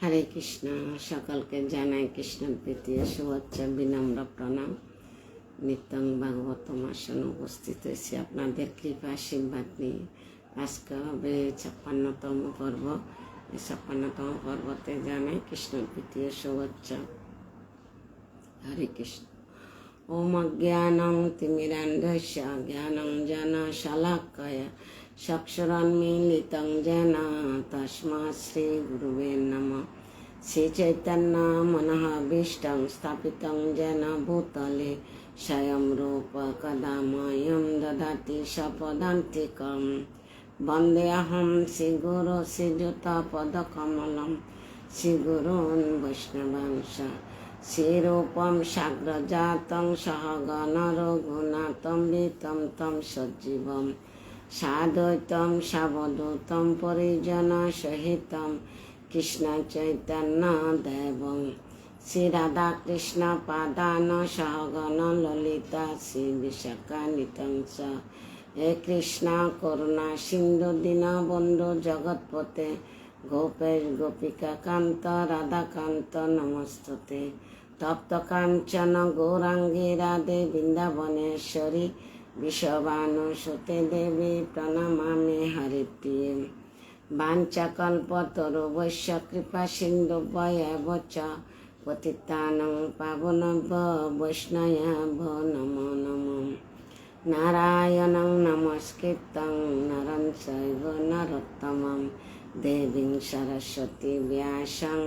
হরে কৃষ্ণ। সকলকে জানাই কৃষ্ণের প্রীতীয় শুভেচ্ছা, বিনম্র প্রণাম। নিত্যং ভাগবতম আসনে উপস্থিত হয়েছি আপনাদের কৃপা আশীর্বাদ নিয়ে। আজকে হবে 56তম পর্ব। এই 56তম পর্বতে জানাই কৃষ্ণের প্রীতীয় শুভেচ্ছা। হরে কৃষ্ণ। ওম অজ্ঞানং তিমিরান্ধস্য জ্ঞানঞ্জন শলাকয়া চক্ষুরন্মীলিतं येन तस्मै श्री गुरुवे नमः। श्री चैतन्य मनोभीष्टं स्थापितं येन भूतले स्वयं रूप कदा मह्यं ददाति स्वपदान्तिकं। वन्देऽहं श्रीगुरो श्रीयुतपदकमलं श्रीगुरून् वैष्णवांश श्रीरूपं साग्रजातं सहगण रघुनाथं वितं तं सजीवं साद्वैतं सावधूतं परिजनसहितं कृष्ण चैतन्य देवं श्री राधा कृष्ण पादान सहगण ललिता श्री विशाखान्वितं च। हे कृष्ण करुणा सिंधु दीनबंधु जगत्पते गोपेश गोपिका कांत राधाकांत नमस्तुते। तप्त कांचन गौरांगी राधे वृंदावनेश्वरी विश्वभानुसुते देवी प्रणमामि हरिप्रिये। वाञ्छाकल्पतरुभ्यश्च कृपा सिन्धुभ्येव च पतितानां पावनेभ्यो वैष्णवेभ्यो नमो नमः। नारायणं नमस्कृतं नरं चैव नरोत्तमं देवीं सरस्वती व्यासं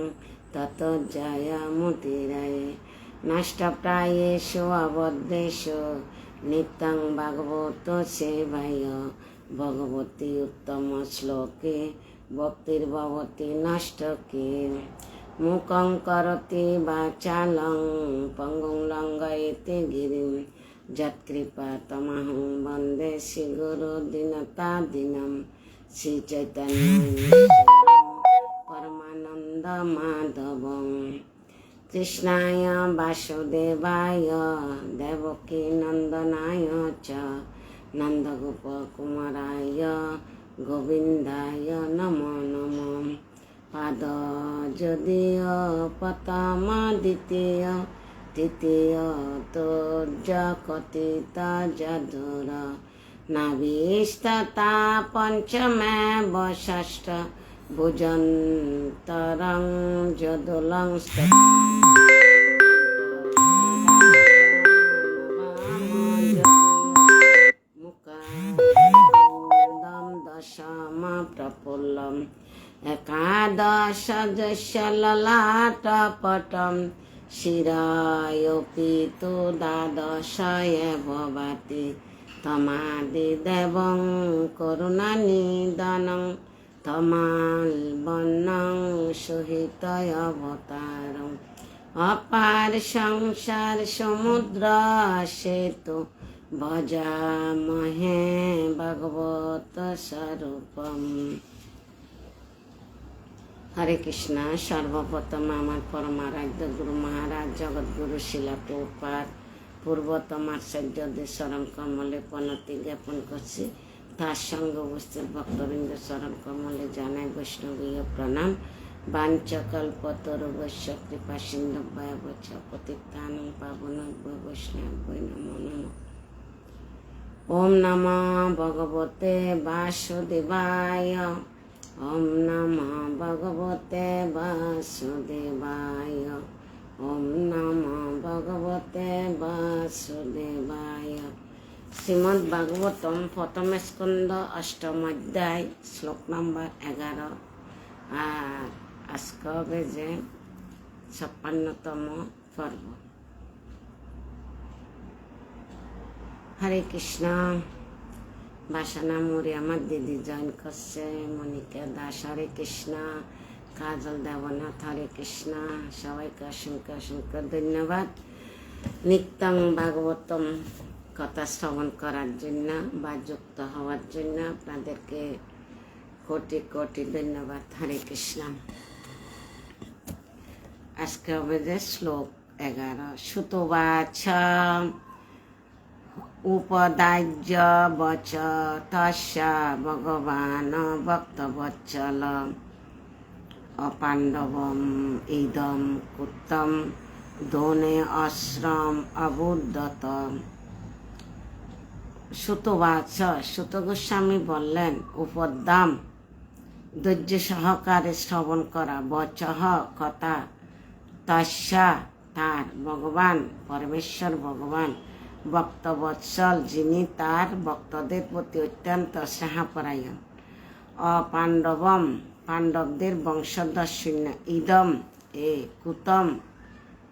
ततो जयमुदीरये। नष्टप्रायेषु अबद्धेषु नित्यं भागवतो सेवाया भगवती उत्तम श्लोके भक्तिर्भवति नष्टके। मुखं करोति वाचालं पङ्गुं लङ्घयति गिरिं यत्कृपातमहं वन्दे श्रीगुरो दीनतादिनं श्रीचैतन्यं परमानन्दमाधवम्। कृष्णाय वासुदेवाय देवकी नन्दनाय च नन्दगोपकुमाराय गोविन्दाय नमो नमः। पादोदय प्रथमद्वितीय तृतीय तोर्जकथित जधुर नाभिस्तथा पञ्चमेव षष्ठ भुजन्तरं जदुलं दशम प्रफुल्लम् एकादशदश ललाटपटं शिरायोऽपि तु द्वादश एव भाति तमादिदेवं करुणानिधानं तमाल्बन्नं सुहितयवतारम् अपार संसार समुद्र सेतु भजामहे भगवत स्वरूपम्। हरे कृष्णा। सर्वप्रथम আমার পরমারাধ্য গুরু মহারাজ জগৎগুরু শিলা প্রভুপাদ পূর্বতম আচার্যদের চরণ কমলে প্রণতি জ্ঞাপন করছি। তার সঙ্গে উপস্থিত ভক্তবৃন্দ চরণ কমলে জানাই বৈষ্ণবীয় প্রণাম। वाञ्छाकल्पतरुभ्यश्च कृपा सिन्धुभ्येव च पतितानां पावनेभ्यो वैष्णवेभ्यो नमो नमः। ओम नमः भगवते वासुदेवाय। ओम नमः भगवते वासुदेवाय। ओम नमः भगवते वासुदेवाय। श्रीमद् भागवतम प्रथम स्कंद अष्टम अध्याय श्लोक नम्बर 11। আর আজকে হবে যে 56তম পর্ব। হরে কৃষ্ণ। বাসনা মুড়ি আমার দিদি জয়েন করছে, মনিকা দাস হরে কৃষ্ণ, কাজল দেবনাথ হরে কৃষ্ণ। সবাইকে অসংখ্য অসংখ্য ধন্যবাদ নিত্যং ভাগবতম কথা শ্রবণ করার জন্য বা যুক্ত হওয়ার জন্য আপনাদেরকে কোটি কোটি ধন্যবাদ। হরে কৃষ্ণ। আজকে হবে যে শ্লোক 11। সুতবাচ উপদাজ্য বচ তস্য ভগবান ভক্তবৎসল অপাণ্ডবম ইদম কুত্তম দোনে অশ্রম অবুদ্ধত। সুতবাচ, সুত গোস্বামী বললেন, উপদ্দাম ধৈর্য সহকারে শ্রবণ করা, বচহ কথা, তস্যা তার, ভগবান পরমেশ্বর ভগবান, ভক্তবৎসল যিনি তার ভক্তদের প্রতি অত্যন্ত স্নেহপরায়ণ, অপাণ্ডবম পাণ্ডবদের বংশধর শূন্য, ইদম এ কুতম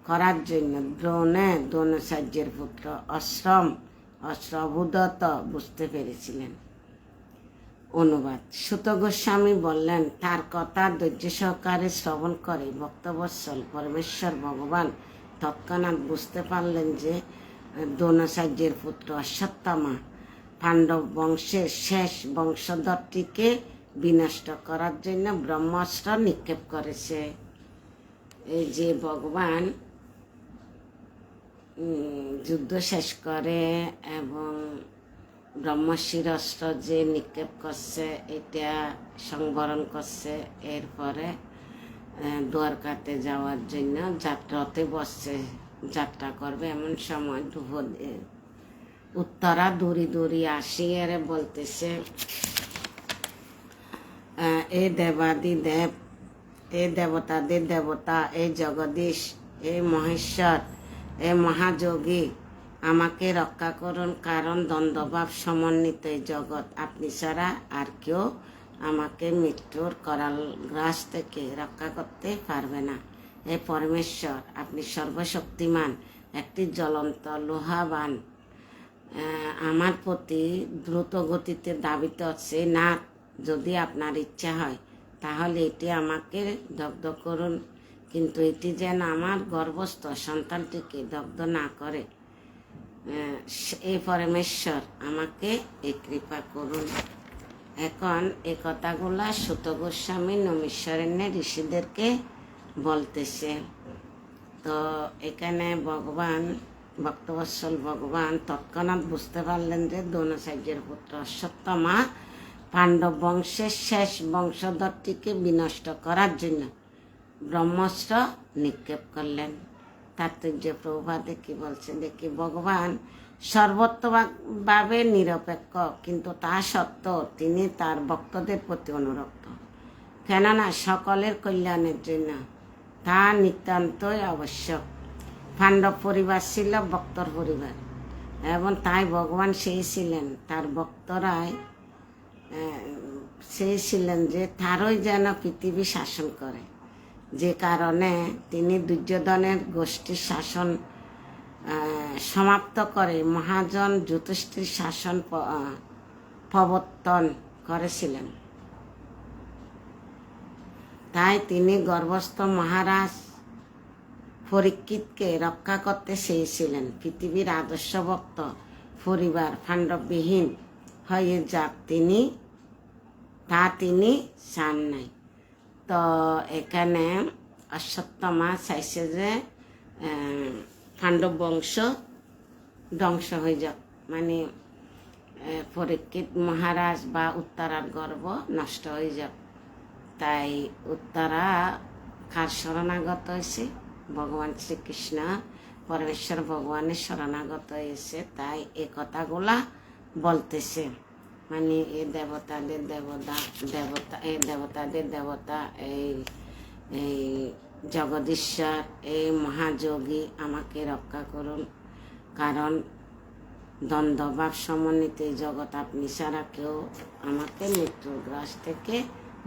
করার জন্য, দ্রোণে দ্রোণাচার্যের পুত্র, অশ্রম অশ্রবুদত বুঝতে পেরেছিলেন। অনুবাদ, সুত গোস্বামী বললেন, তার কথা ধৈর্য সহকারে শ্রবণ করে ভক্তবৎসল পরমেশ্বর ভগবান তৎক্ষণাৎ বুঝতে পারলেন যে দ্রোণাচার্যের পুত্র অশ্বত্থামা পাণ্ডব বংশের শেষ বংশধরটিকে বিনষ্ট করার জন্য ব্রহ্মাস্ত্র নিক্ষেপ করেছে। এই যে ভগবান যুদ্ধ শেষ করে এবং ব্রহ্মশির অস্ত্র যে নিক্ষেপ করছে এটা সংবরণ করছে, এরপরে দ্বারকাতে যাওয়ার জন্য যাত্রাতে বসছে, যাত্রা করবে। এমন সময় উত্তরা দূরি দূরি আসি এরে বলতেছে, এ দেবাদিদেব, এ দেবতাদের দেবতা, এ জগদীশ, এ মহেশ্বর, এ মহাযোগী, আমাকে রক্ষা করুন, কারণ দ্বন্দ্বভাব সমন্বিত এই জগৎ, আপনি ছাড়া আর কেউ আমাকে মৃত্যুর করাল গ্রাস থেকে রক্ষা করতে পারবে না। এ পরমেশ্বর, আপনি সর্বশক্তিমান, একটি জ্বলন্ত লোহাবান আমার প্রতি দ্রুত গতিতে ধাবিত হচ্ছে, না যদি আপনার ইচ্ছা হয় তাহলে এটি আমাকে দগ্ধ করুন, কিন্তু এটি যেন আমার গর্ভস্থ সন্তানটিকে দগ্ধ না করে। এই পরমেশ্বর, আমাকে এই কৃপা করুন। এখন এই কথাগুলা সুত গোস্বামী নৈমিষারণ্যে ঋষিদেরকে বলতেছে। তো এখানে ভগবান ভক্তবৎসল ভগবান তৎক্ষণাৎ বুঝতে পারলেন যে দ্রোণাচার্যের পুত্র অশ্বত্থামা পাণ্ডব বংশের শেষ বংশধরটিকে বিনষ্ট করার জন্য ব্রহ্মাস্ত্র নিক্ষেপ করলেন। তাৎপর্য প্রভুপাদে কি বলছে দেখি, ভগবান সর্বত্রভাবে নিরপেক্ষ, কিন্তু তা সত্ত্বেও তিনি তার ভক্তদের প্রতি অনুরক্ত, কেননা সকলের কল্যাণের জন্য তা নিতান্তই আবশ্যক। পাণ্ডব পরিবার ছিল ভক্তর পরিবার, এবং তাই ভগবান চেয়েছিলেন তার ভক্তরাই চেয়েছিলেন যে তারই যেন পৃথিবী শাসন করে, যে কারণে তিনি দুর্যোধনের গোষ্ঠীর শাসন সমাপ্ত করে মহাজন যুধিষ্ঠির শাসন প্রবর্তন করেছিলেন। তাই তিনি গর্ভস্থ মহারাজ পরীক্ষিতকে রক্ষা করতে চেয়েছিলেন। পৃথিবীর আদর্শ ভক্ত পরিবার পাণ্ডববিহীন হয়ে যাক, তিনি চান নাই। তো এখানে অশ্বত্থামা চাইছে যে পাণ্ডব বংশ ধ্বংস হয়ে যাক, মানে পরীক্ষিত মহারাজ বা উত্তরার গর্ভ নষ্ট হয়ে যাক। তাই উত্তরা কার শরণাগত হয়েছে? ভগবান শ্রীকৃষ্ণ পরমেশ্বর ভগবানের শরণাগত হয়েছে। তাই এই কথাগুলা বলতেছে, মানে এই দেবতাদের দেবতা, এই জগদীশ্বর, এই মহাযোগী, আমাকে রক্ষা করুন, কারণ দ্বন্দ্বভাব সমন্বিত এই জগৎ, আপনি ছাড়া কেউ আমাকে মৃত্যুর গ্রাস থেকে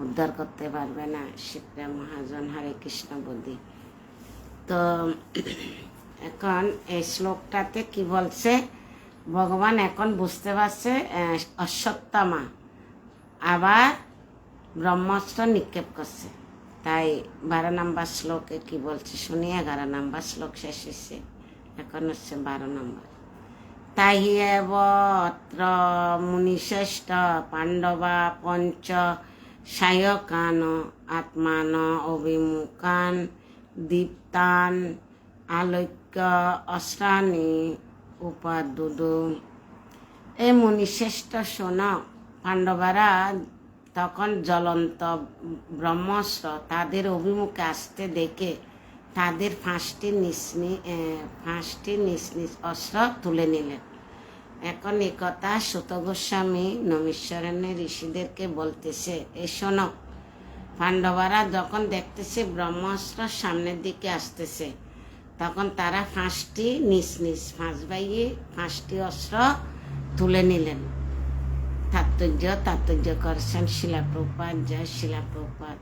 উদ্ধার করতে পারবে না। শিবরাম মহাজন, হরে কৃষ্ণ বুদ্ধি। তো এখন এই শ্লোকটাতে কি বলছে, ভগবান এখন বুঝতে পারছে অশ্বত্থামা আবার ব্রহ্মাস্ত্র নিক্ষেপ করছে। তাই 12 নম্বর শ্লোকে কি বলছে শুনি। 11 নম্বর শ্লোক শেষ হয়েছে, এখন হচ্ছে 12 নম্বর। তাই এব অত্র মুনিশ্রেষ্ঠ পাণ্ডবা পঞ্চ সায়কান আত্মান অভিমুখান দীপ্তান আলোক্য অস্ত্রাণি উপাদুদু। এ মুনিশ্রেষ্ঠ শোন, পাণ্ডবরা তখন জ্বলন্ত ব্রহ্মাস্ত্র তাদের অভিমুখে আসতে দেখে তাদের ফাঁসটি নিজ নিজ অস্ত্র তুলে নিলেন। এখন একথা সুত গোস্বামী নৈমিষারণ্যের ঋষিদেরকে বলতেছে, এ শোনো, পাণ্ডবরা যখন দেখতেছে ব্রহ্মাস্ত্র সামনের দিকে আসতেছে, তখন তারা ফাঁস বাইয়ে 5টি অস্ত্র তুলে নিলেন। তাৎপর্য করেছেন শিলা প্রভুপাদ। জয় শিলা প্রভুপাদ।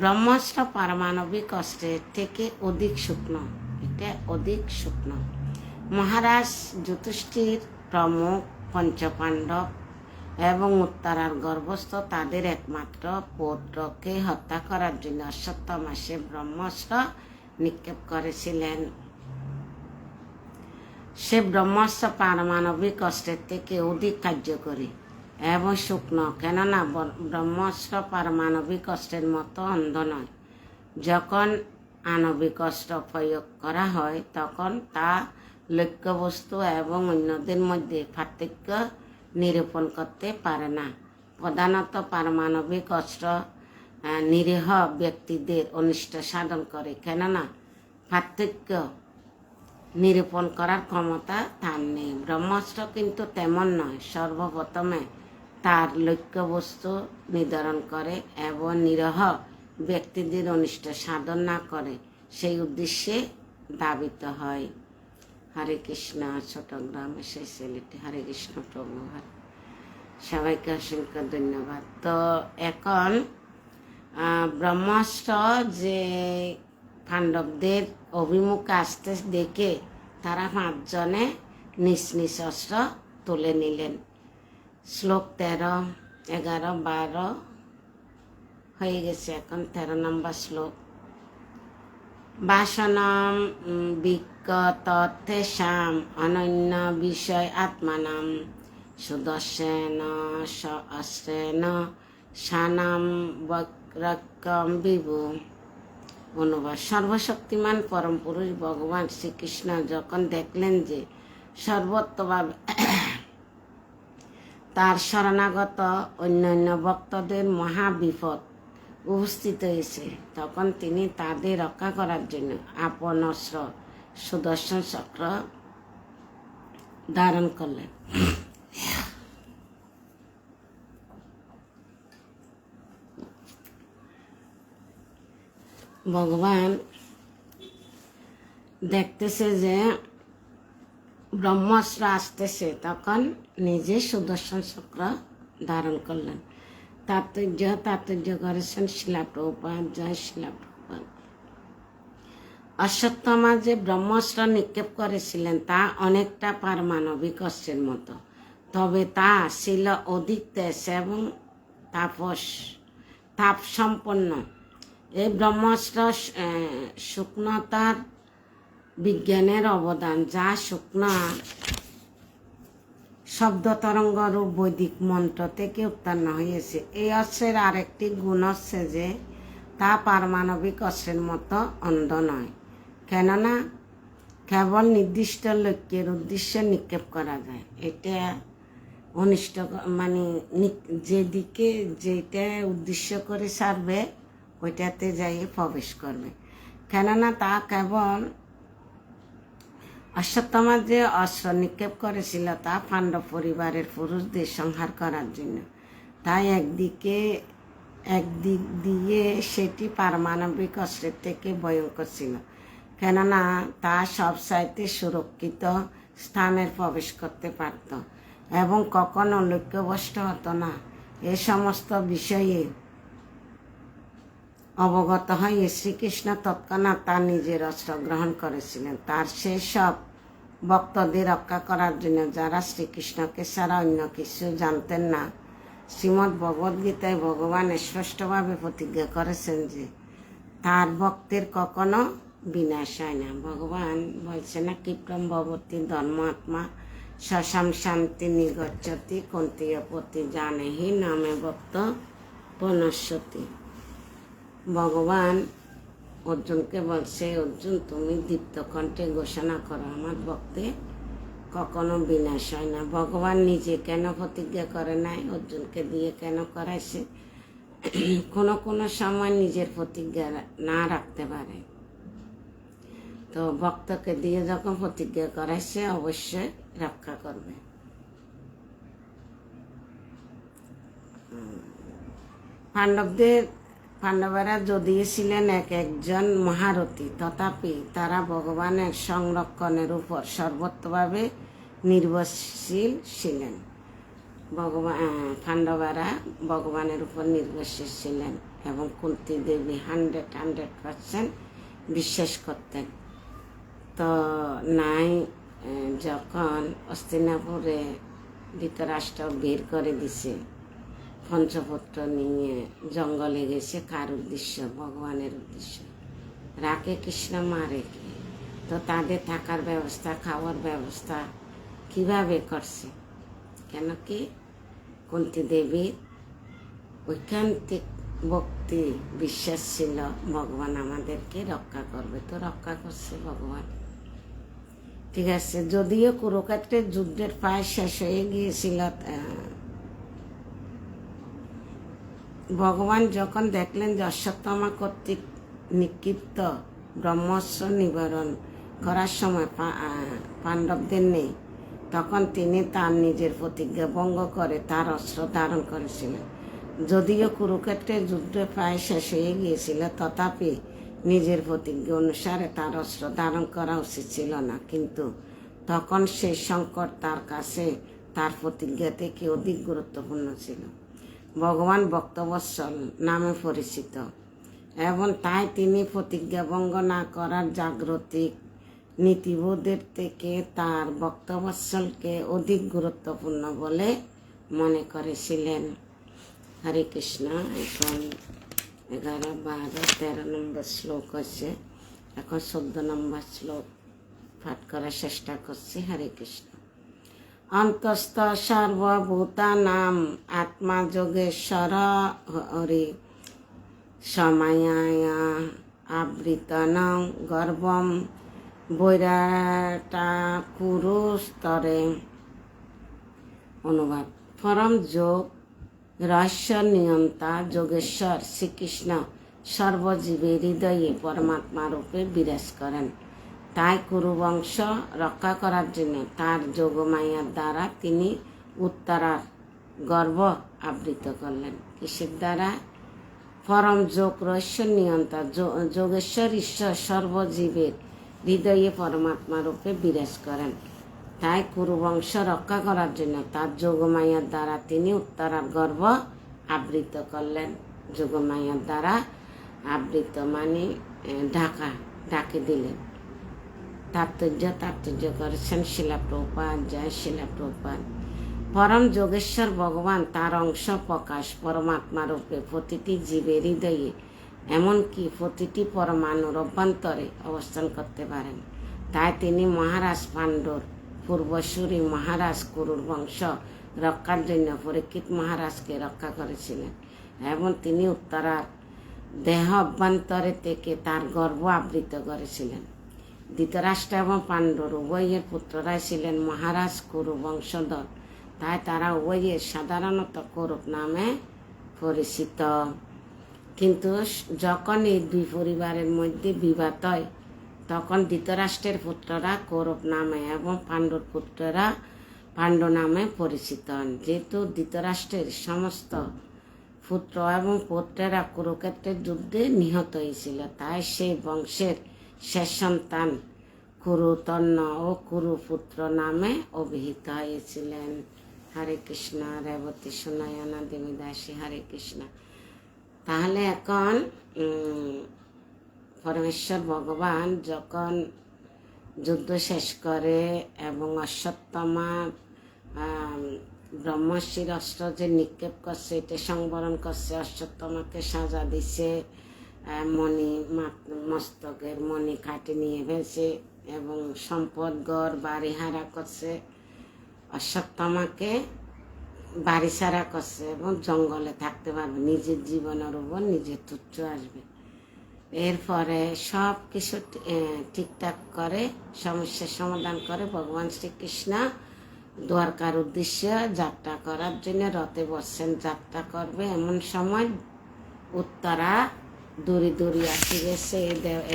ব্রহ্মাস্ত্র পারমাণবিক অস্ত্রের থেকে অধিক শুকনো, এটা অধিক শুকনো। মহারাজ যুধিষ্ঠির প্রমুখ পঞ্চপাণ্ডব এবং উত্তরার গর্ভস্থ তাদের একমাত্র পৌত্রকে হত্যা করার জন্য অশ্বত্থামা সে ব্রহ্মাস্ত্র নিক্ষেপ করেছিলেন। সে ব্রহ্মাস্ত্র পারমাণবিক অস্ত্রের থেকে অধিক কার্যকরী এবং শুকনো, কেননা ব্রহ্মাস্ত্র পারমাণবিক অস্ত্রের মতো অন্ধ নয়। যখন আণবিক অস্ত্র প্রয়োগ করা হয় তখন তা লক্ষ্যবস্তু এবং অন্যদের মধ্যে পার্থক্য নিরূপণ করতে পারে না। প্রধানত পারমাণবিক অস্ত্র নিরীহ ব্যক্তিদের অনিষ্ট সাধন করে, কেননা পার্থক্য নিরূপণ করার ক্ষমতা তার নেই। ব্রহ্মাস্ত্র কিন্তু তেমন নয়। সর্বপ্রথমে তার লক্ষ্যবস্তু নির্ধারণ করে এবং নিরীহ ব্যক্তিদের অনিষ্ট সাধন না করে সেই উদ্দেশ্যে ধাবিত হয়। হরে কৃষ্ণ। ছোট গ্রামে সেই ছেলেটি। হরে কৃষ্ণ প্রভু। সবাইকে অসংখ্য ধন্যবাদ। তো এখন ব্রহ্মাস্ত্র যে পাণ্ডবদের অভিমুখে আসতে দেখে তারা 5 জনে নিজ অস্ত্র তুলে নিলেন। শ্লোক 13, 11, 12 হয়ে গেছে। এখন 13 নম্বর শ্লোক। বাসনাম বিকতেষাম অনন্য বিষয় আত্মানাম সুদর্শন অস্ত্রেণ সানাম বক্রকম বিভু। অনুবাদ। সর্বশক্তিমান পরম পুরুষ ভগবান শ্রীকৃষ্ণ যখন দেখলেন যে সর্বত্রভাবে তার শরণাগত অন্যান্য ভক্তদের মহাবিপদ উপস্থিত হয়েছে, তখন তিনি তাদের রক্ষা করার জন্য আপন অস্ত্র সুদর্শন চক্র ধারণ করলেন। ভগবান দেখতেছে যে ব্রহ্মাস্ত্র আসতেছে, তখন নিজে সুদর্শন চক্র ধারণ করলেন। তাৎপর্য করেছেন শিলা প্রভুপাদ। জয় শিলা প্রভুপাদ। অশ্বত্থামা যে ব্রহ্মাস্ত্র নিক্ষেপ করেছিলেন তা অনেকটা পারমাণবিক অস্ত্রের মতো, তবে তা ছিল অধিক তেজ এবং তাপ সম্পন্ন। এই ব্রহ্মাস্ত্র শুকনতার বিজ্ঞানের অবদান, যা শুকনা শব্দ তরঙ্গ রূপ বৈদিক মন্ত্র থেকে উৎপন্ন হয়েছে। এই অস্ত্রের আরেকটি গুণ হচ্ছে যে তা পারমাণবিক অস্ত্রের মতো অন্ধ নয়, কেননা কেবল নির্দিষ্ট লক্ষ্যের উদ্দেশ্যে নিক্ষেপ করা যায়। এটা অনিষ্ট যেদিকে যেটা উদ্দেশ্য করে ছাড়বে ওইটাতে যাই প্রবেশ করবে, কেননা তা কেবল অশ্বত্থামা যে অস্ত্র নিক্ষেপ করেছিল তা পাণ্ডব পরিবারের পুরুষদের সংহার করার জন্য। তাই একদিক দিয়ে সেটি পারমাণবিক অস্ত্রের থেকে ভয়ঙ্কর ছিল, কেননা তা সব চাইতে সুরক্ষিত স্থানের প্রবেশ করতে পারত এবং কখনো লক্ষ্যভ্রষ্ট হতো না। এ সমস্ত বিষয়ে অবগত হয়ে শ্রীকৃষ্ণ তৎক্ষণাৎ তার নিজের অস্ত্র গ্রহণ করেছিলেন। তার সেই সব ভক্তদের রক্ষা করার জন্য যারা শ্রীকৃষ্ণকে ছাড়া অন্য কিছু জানতেন না। শ্রীমদ্ ভগবদ্গীতায় ভগবান স্পষ্টভাবে প্রতিজ্ঞা করেছেন যে তার ভক্তের কখনো বিনাশ হয় না। ভগবান বলছে না, ক্ষিপ্রম ভবতি ধর্ম আত্মা সসাম শান্তি নিগচ্ছতি কন্তীয়পতি জানেহি নামে ভক্ত পনশ্যতি। ভগবান অর্জুনকে বলছে, অর্জুন তুমি দীপ্ত কণ্ঠে ঘোষণা করো আমার ভক্তে কখনো বিনাশ হয় না। ভগবান নিজে কেন প্রতিজ্ঞা করে নাই, অর্জুনকে দিয়ে কেন করাইছে? কোনো কোনো সময় নিজের প্রতিজ্ঞা না রাখতে পারে, তো ভক্তকে দিয়ে যখন প্রতিজ্ঞা করাইছে অবশ্যই রক্ষা করবে। পাণ্ডবেরা যদিও ছিলেন এক একজন মহারথী, তথাপি তারা ভগবানের সংরক্ষণের উপর সর্বত্রভাবে নির্ভরশীল ছিলেন। পাণ্ডবেরা ভগবানের উপর নির্ভরশীল ছিলেন এবং কুন্তী দেবী 100% বিশ্বাস করতেন। তো নাই যখন হস্তিনাপুরে ধৃতরাষ্ট্র বের করে দিছে, পঞ্চপুত্র নিয়ে জঙ্গলে গেছে, কার উদ্দেশ্য? ভগবানের উদ্দেশ্য। রাখে কৃষ্ণ, মারে কে? তো তাদের থাকার ব্যবস্থা, খাওয়ার ব্যবস্থা কিভাবে করছে? কেন কি কুন্তী দেবীর ঐকান্তিক ভক্তি বিশ্বাস ছিল ভগবান আমাদেরকে রক্ষা করবে, তো রক্ষা করছে ভগবান। ঠিক আছে, যদিও কুরুক্ষেত্রের যুদ্ধের প্রায় শেষ হয়ে গিয়েছিল, ভগবান যখন দেখলেন যে অশ্বত্থামা কর্তৃক নিক্ষিপ্ত ব্রহ্মাস্ত্র নিবারণ করার সময় পাণ্ডবদের নেই, তখন তিনি তার নিজের প্রতিজ্ঞা ভঙ্গ করে তার অস্ত্র ধারণ করেছিলেন। যদিও কুরুক্ষেত্রের যুদ্ধ প্রায় শেষ হয়ে গিয়েছিল, তথাপি নিজের প্রতিজ্ঞা অনুসারে তার অস্ত্র ধারণ করা উচিত ছিল না, কিন্তু তখন সেই সংকট তার কাছে তার প্রতিজ্ঞা থেকে অধিক গুরুত্বপূর্ণ ছিল। ভগবান ভক্তবৎসল নামে পরিচিত এবং তাই তিনি প্রতিজ্ঞা ভঙ্গ না করার জাগতিক নীতিবোধের থেকে তার ভক্তবৎসলকে অধিক গুরুত্বপূর্ণ বলে মনে করেছিলেন। হরে কৃষ্ণ। এখন 11, 12, 13 নম্বর শ্লোক আছে, এখন 14 নম্বর শ্লোক পাঠ করার চেষ্টা করছি। হরে কৃষ্ণ। অন্তস্থ সর্বভূতানাম আত্মা যোগেশ্বর হরি সময়ায়া আবৃতন গর্ভম বৈরাটা কুরুস্তরে। অনুবাদ: পরম যোগ রহস্য নিয়ন্তা যোগেশ্বর শ্রীকৃষ্ণ সর্বজীবের হৃদয়ে পরমাত্মা রূপে বিরাজ করেন। তাই কুরুবংশ রক্ষা করার জন্য তার যোগমায়ার দ্বারা তিনি উত্তরার গর্ভ আবৃত করলেন। কিসের দ্বারা? পরম যোগ রহস্য নিয়ন্তা যোগেশ্বর ঈশ্বর সর্বজীবের হৃদয়ে পরমাত্মা রূপে বিরাজ করেন। তাই কুরুবংশ রক্ষা করার জন্য তার যোগমায়ার দ্বারা তিনি উত্তরার গর্ভ আবৃত করলেন। যোগমায়ার দ্বারা আবৃত মানে ঢাকে দিলেন। তাৎপর্য করেছেন শিলা প্রভুপাদ। জয় শিলা প্রভুপাদ। পরম যোগেশ্বর ভগবান তার অংশ প্রকাশ পরমাত্মা রূপে প্রতিটি জীবের হৃদয়ে, এমনকি প্রতিটি পরমাণুর অভ্যন্তরে অবস্থান করতে পারেন। তাই তিনি মহারাজ পাণ্ডুর পূর্বসূরি মহারাজ কুরুর বংশ রক্ষার জন্য পরীক্ষিত মহারাজকে রক্ষা করেছিলেন এবং তিনি উত্তরার দেহ অভ্যন্তরে থেকে তার গর্ভ আবৃত করেছিলেন। ধৃতরাষ্ট্র এবং পাণ্ডুর উভয়ের পুত্ররাই ছিলেন মহারাজ কুরু বংশধর, তাই তারা উভয়ের সাধারণত কৌরব নামে পরিচিত। কিন্তু যখন এই দুই পরিবারের মধ্যে বিবাদ হয়, তখন ধৃতরাষ্ট্রের পুত্ররা কৌরব নামে এবং পাণ্ডুর পুত্ররা পাণ্ডু নামে পরিচিত হন। যেহেতু ধৃতরাষ্ট্রের সমস্ত পুত্র এবং পুত্রেরা কুরুক্ষেত্রের যুদ্ধে নিহত হয়েছিল, তাই সেই বংশের শেষ সন্তান কুরুতন্ন ও কুরুপুত্র নামে অভিহিত হয়েছিলেন। হরে কৃষ্ণ। রেবতী সুনয়না দেবী দাসী। হরে কৃষ্ণ। তাহলে এখন পরমেশ্বর ভগবান যখন যুদ্ধ শেষ করে এবং অশ্বত্থামা ব্রহ্মর্ষির অস্ত্র যে নিক্ষেপ করছে, এটা সংবরণ করছে, অশ্বত্থামাকে সাজা দিছে, মণি মস্তকের মণি কাটে নিয়ে ফেলছে এবং সম্পদ গড় বাড়ি হারা করছে, অশ্বত্থামাকে বাড়ি ছাড়া করছে এবং জঙ্গলে থাকতে পারবে, নিজের জীবনের উপর নিজের তুচ্ছ আসবে। এরপরে সব কিছু ঠিকঠাক করে সমস্যার সমাধান করে ভগবান শ্রীকৃষ্ণ দ্বারকার উদ্দেশ্যে যাত্রা করার জন্য রথে বসছেন, যাত্রা করবে। এমন সময় উত্তরা দূরে দূরে আসি গেছে।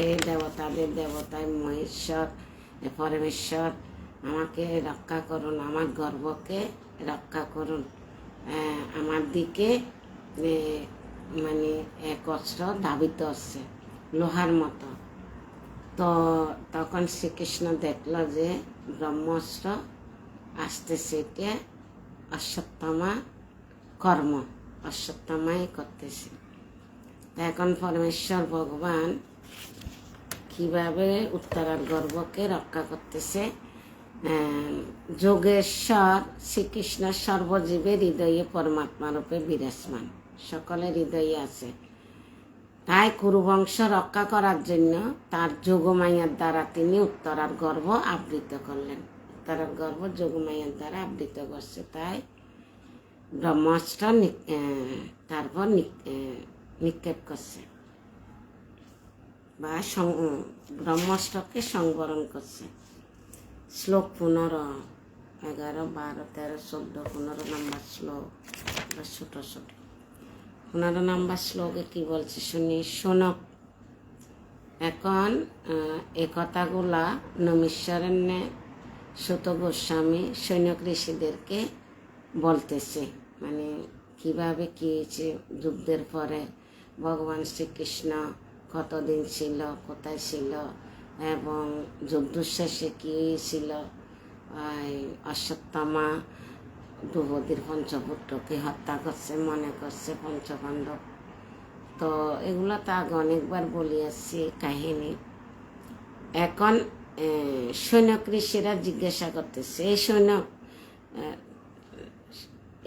এই দেবতাদের দেবতায় মহেশ্বর পরমেশ্বর, আমাকে রক্ষা করুন, আমার গর্বকে রক্ষা করুন, আমার দিকে মানে এক অস্ত্র ধাবিত হচ্ছে লোহার মতো। তো তখন শ্রীকৃষ্ণ দেখল যে ব্রহ্মাস্ত্র আসতেছে, এটা অশ্বত্থামা কর্ম, অশ্বত্থামাই করতেছে। এখন পরমেশ্বর ভগবান কিভাবে উত্তরার গর্ভকে রক্ষা করতেছে। যোগেশ্বর শ্রীকৃষ্ণ সর্বজীবের হৃদয়ে পরমাত্মা রূপে বিরাজমান, সকলের হৃদয়ে আছে। তাই কুরুবংশ রক্ষা করার জন্য তার যোগমায়ার দ্বারা তিনি উত্তরার গর্ভ আবৃত করলেন। উত্তরার গর্ভ যোগমায়ার দ্বারা আবৃত করছে। তাই ব্রহ্মাস্ত্র তারপর নিক্ষেপ করছে বা ব্রহ্মাস্ত্রকে সংবরণ করছে। শ্লোক 15, 11, 12, 13, 14, 15 নম্বর শ্লোক, ছোট ছোট 15 নম্বর শ্লোকে কি বলছে শুনি। শোনক, এখন এ কথাগুলা নৈমিষারণ্যে সুত গোস্বামী সৈনিক ঋষিদেরকে বলতেছে, মানে কিভাবে কি হয়েছে যুদ্ধের পরে ভগবান শ্রীকৃষ্ণ কতদিন ছিল, কোথায় ছিল, এবং যুদ্ধ শেষে কি ছিল। অশ্বত্থামা দ্রৌপদীর পঞ্চপুত্রকে হত্যা করছে, মনে করছে পঞ্চপাণ্ডব। তো এগুলো তো আগে অনেকবার বলি আসছি কাহিনী। এখন সৈনিক ঋষিরা জিজ্ঞাসা করতেছে,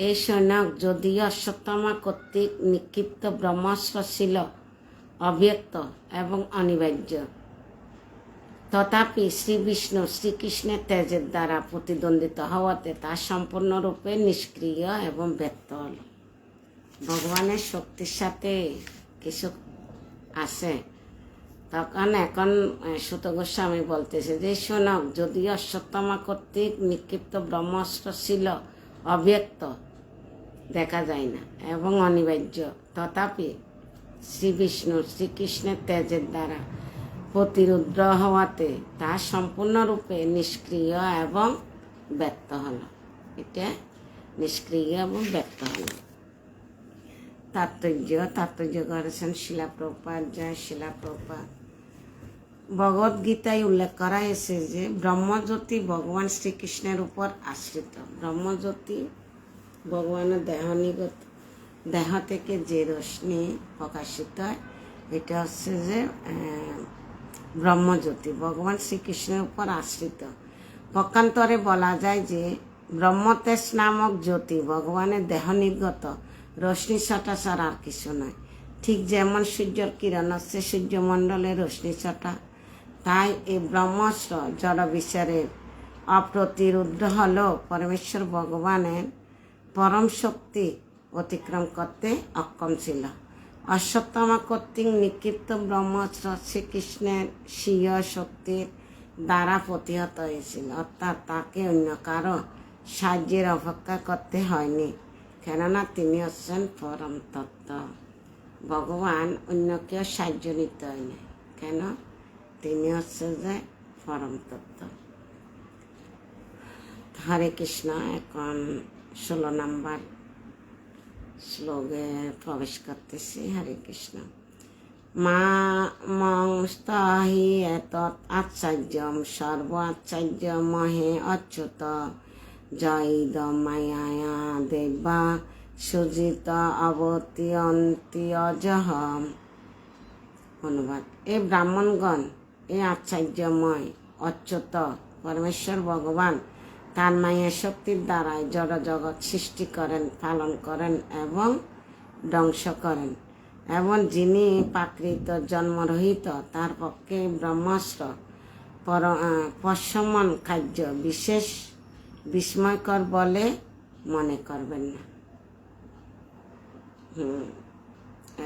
এই সৈনিক যদিও অশ্বত্থামা কর্তৃক নিক্ষিপ্ত ব্রহ্মাস্ত্র ছিল অব্যক্ত এবং অনিবার্য, তথাপি শ্রী বিষ্ণু শ্রীকৃষ্ণের তেজের দ্বারা প্রতিদ্বন্দ্বিত হওয়াতে তা সম্পূর্ণরূপে নিষ্ক্রিয় এবং ব্যর্থ হল। ভগবানের শক্তির সাথে কিছু আছে। তখন এখন সুত গোস্বামী বলতেছে যে শোনক, যদিও অশ্বত্থামা কর্তৃক নিক্ষিপ্ত ব্রহ্মাস্ত্র ছিল অব্যক্ত, দেখা যায় না, এবং অনিবার্য, তথাপি শ্রী বিষ্ণু শ্রীকৃষ্ণের তেজের দ্বারা প্রতিরুদ্ধ হওয়াতে তা সম্পূর্ণরূপে নিষ্ক্রিয় এবং ব্যর্থ হল। এটা নিষ্ক্রিয় এবং ব্যর্থ হল। তাৎপর্য করেছেন শিলা প্রভুপাদ। জয় শিলা প্রভুপাদ। ভগবদ গীতায় উল্লেখ করা হয়েছে যে ব্রহ্মজ্যোতি ভগবান শ্রীকৃষ্ণের উপর আশ্রিত। ব্রহ্মজ্যোতি ভগবানের দেহ থেকে যে রশ্মি প্রকাশিত হয়, এটা হচ্ছে যে ব্রহ্মজ্যোতি ভগবান শ্রীকৃষ্ণের উপর আশ্রিত। পক্ষান্তরে বলা যায় যে ব্রহ্মতেজ নামক জ্যোতি ভগবানের দেহ নির্গত রশ্মি ছটা ছাড়া আর কিছু নয়। ঠিক যেমন সূর্যের কিরণ হচ্ছে সূর্যমণ্ডলের রশ্মি ছটা, তাই এই ব্রহ্মাস্ত্র জড় বিচারের অপ্রতিরুদ্ধ হলেও পরমেশ্বর ভগবানের পরম শক্তি অতিক্রম করতে অক্ষম ছিল। অশ্বত্থামা কর্তৃক নিক্ষিপ্ত ব্রহ্মাস্ত্র শ্রীকৃষ্ণের স্বীয় শক্তির দ্বারা প্রতিহত হয়েছিল, অর্থাৎ তাকে অন্য কারো সাহায্যের অপেক্ষা করতে হয়নি, কেননা তিনি হচ্ছেন পরম তত্ত্ব। ভগবান অন্য কেউ সাহায্য নিতে হয় না, কেন? তিনি হচ্ছে যে পরম তত্ত্ব। হরে কৃষ্ণ। এখন 16 নম্বর শ্লোকে প্রবেশ করতেছি। হরে কৃষ্ণ। মা মংস্তাহি এতৎ আচার্যম সর্ব আচার্য মহে অচ্যুত জয়দ মায়া দেবা সুজিত অবতীয়ন্তি অজহম। অনুবাদ। এ ব্রাহ্মণগণ, এ আচার্যময় অচ্যুত পরমেশ্বর ভগবান তার মায়ের শক্তির দ্বারাই জড় জগৎ সৃষ্টি করেন, পালন করেন এবং ধ্বংস করেন, এবং যিনি প্রাকৃত জন্মরহিত, তার পক্ষে ব্রহ্মাস্ত্র পশ্যমন কার্য বিশেষ বিস্ময়কর বলে মনে করবেন না।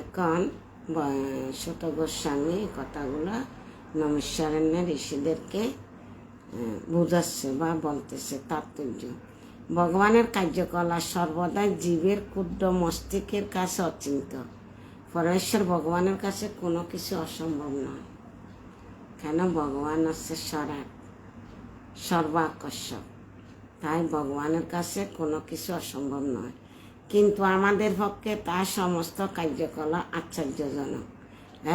এখন সুত গোস্বামী এই কথাগুলো নমস্কারান্য ঋষিদেরকে বুঝাচ্ছে বা বলতেছে তাৎপর্য। ভগবানের কার্যকলাপ সর্বদাই জীবের ক্ষুদ্র মস্তিষ্কের কাছে অচিন্ত। পরমেশ্বর ভগবানের কাছে কোনো কিছু অসম্ভব নয়, কেন ভগবান হচ্ছে সর্বাকর্ষক, তাই ভগবানের কাছে কোনো কিছু অসম্ভব নয়। কিন্তু আমাদের পক্ষে তার সমস্ত কার্যকলাপ আশ্চর্যজনক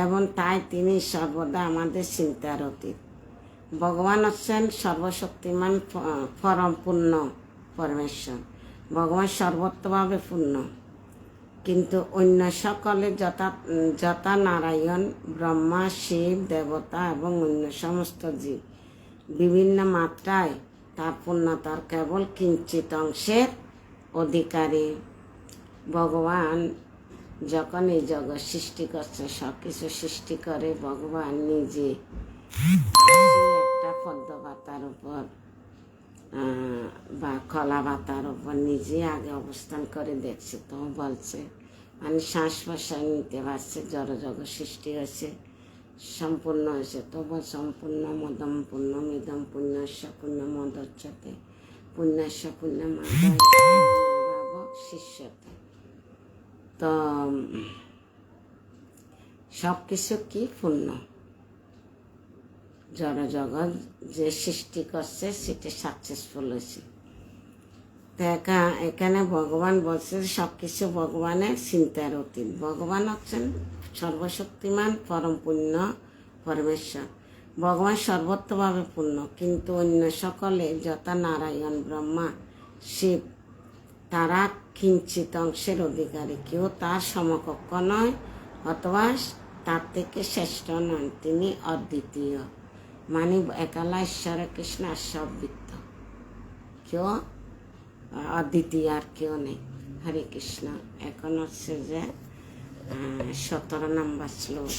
এবং তাই তিনি সর্বদা আমাদের চিন্তার অতীত। ভগবান হচ্ছেন সর্বশক্তিমান পরম পূর্ণ পরমেশ্বর। ভগবান সর্বত্রভাবে পূর্ণ, কিন্তু অন্য সকলে যথা নারায়ণ, ব্রহ্মা, শিব, দেবতা এবং অন্য সমস্ত জীব বিভিন্ন মাত্রায় তার পূর্ণতার কেবল কিঞ্চিত অংশের অধিকারী। ভগবান যখন এই জগৎ সৃষ্টি করছে, সব কিছু সৃষ্টি করে ভগবান নিজে একটা পদ্ম পাতার উপর বা কলা পাতার উপর নিজে আগে অবস্থান করে দেখছে। তো বলছে মানে শ্বাস প্রশ্বাস নিতে পারছে, জড়জগৎ সৃষ্টি হয়েছে, সম্পূর্ণ হয়েছে। তবু সম্পূর্ণ মদম পূর্ণ মিদম পুণ্যস্য পূর্ণ মদচ্ছতে পুণ্যস্য পুণ্যমাদায় শিষ্যতে। তো সব কিছু কি পূর্ণ, জড়জগৎ যে সৃষ্টি করছে সেটা সাকসেসফুল হয়েছে। তো এখানে ভগবান বলছে সব কিছু ভগবানের চিন্তার অতীত। ভগবান হচ্ছেন সর্বশক্তিমান পরম পূর্ণ পরমেশ্বর। ভগবান সর্বত্রভাবে পূর্ণ, কিন্তু অন্য সকলে যথা নারায়ণ, ব্রহ্মা, শিব তারা কিঞ্চিত অংশের অধিকারী। কেউ তার সমকক্ষ নয় অথবা তার থেকে শ্রেষ্ঠ নন। তিনি অদ্বিতীয়, মানে একালা ঈশ্বরে কৃষ্ণ সবৃত্ত, কেউ অদ্বিতীয় আর কেউ নেই। হরে কৃষ্ণ। এখন হচ্ছে যে 17 নম্বর শ্লোক,